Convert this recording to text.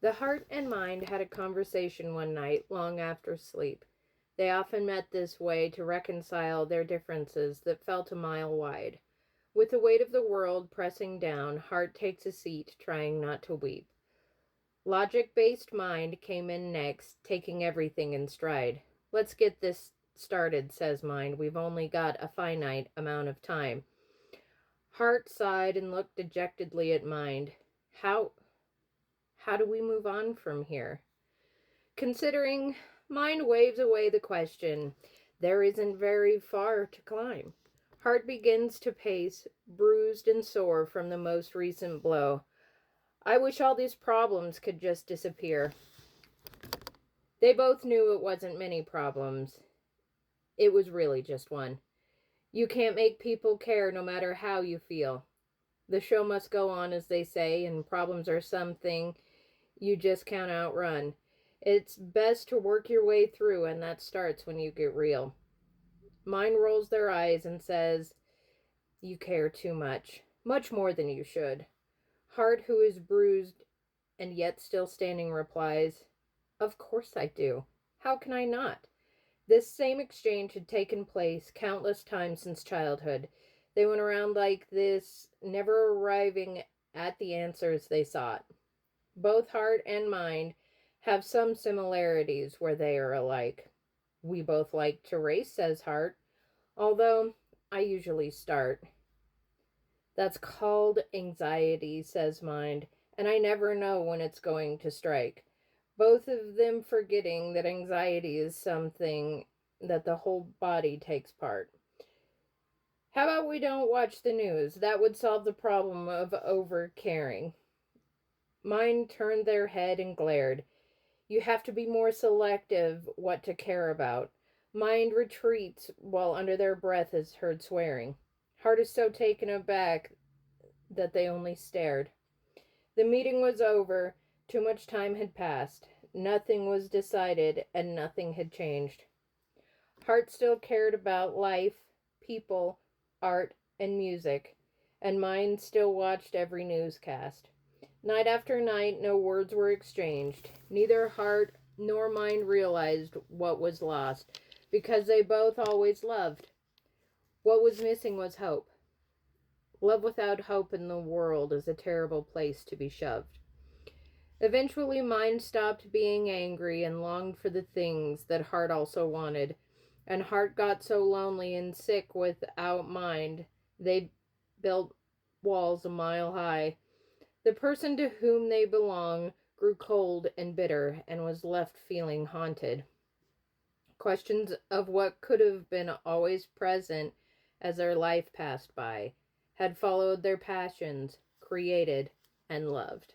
The heart and mind had a conversation one night, long after sleep. They often met this way to reconcile their differences that felt a mile wide. With the weight of the world pressing down, heart takes a seat, trying not to weep. Logic based mind came in next, taking everything in stride. Let's get this started, says mind. We've only got a finite amount of time. Heart sighed and looked dejectedly at mind. How how do we move on from here? Considering, mind waves away the question. There isn't very far to climb. Heart begins to pace, bruised and sore from the most recent blow. I wish all these problems could just disappear. They both knew it wasn't many problems. It was really just one. You can't make people care no matter how you feel. The show must go on, as they say, and problems are something you just can't outrun. It's best to work your way through, and that starts when you get real. Mine rolls their eyes and says, You care too much. Much more than you should. Heart, who is bruised and yet still standing, replies, Of course I do. How can I not? This same exchange had taken place countless times since childhood. They went around like this, never arriving at the answers they sought. Both heart and mind have some similarities where they are alike. We both like to race, says heart, although I usually start. That's called anxiety, says mind, and I never know when it's going to strike. Both of them forgetting that anxiety is something that the whole body takes part. How about we don't watch the news? That would solve the problem of over caring. Mine turned their head and glared. You have to be more selective what to care about. Mind retreats while under their breath is heard swearing. Heart is so taken aback that they only stared. The meeting was over. Too much time had passed. Nothing was decided and nothing had changed. Heart still cared about life, people, art, and music, and mind still watched every newscast. Night after night, no words were exchanged. Neither heart nor mind realized what was lost, because they both always loved. What was missing was hope. Love without hope in the world is a terrible place to be shoved. Eventually, mind stopped being angry and longed for the things that heart also wanted. And heart got so lonely and sick without mind, they built walls a mile high. The person to whom they belonged grew cold and bitter and was left feeling haunted. Questions of what could have been always present as their life passed by had followed their passions, created, and loved.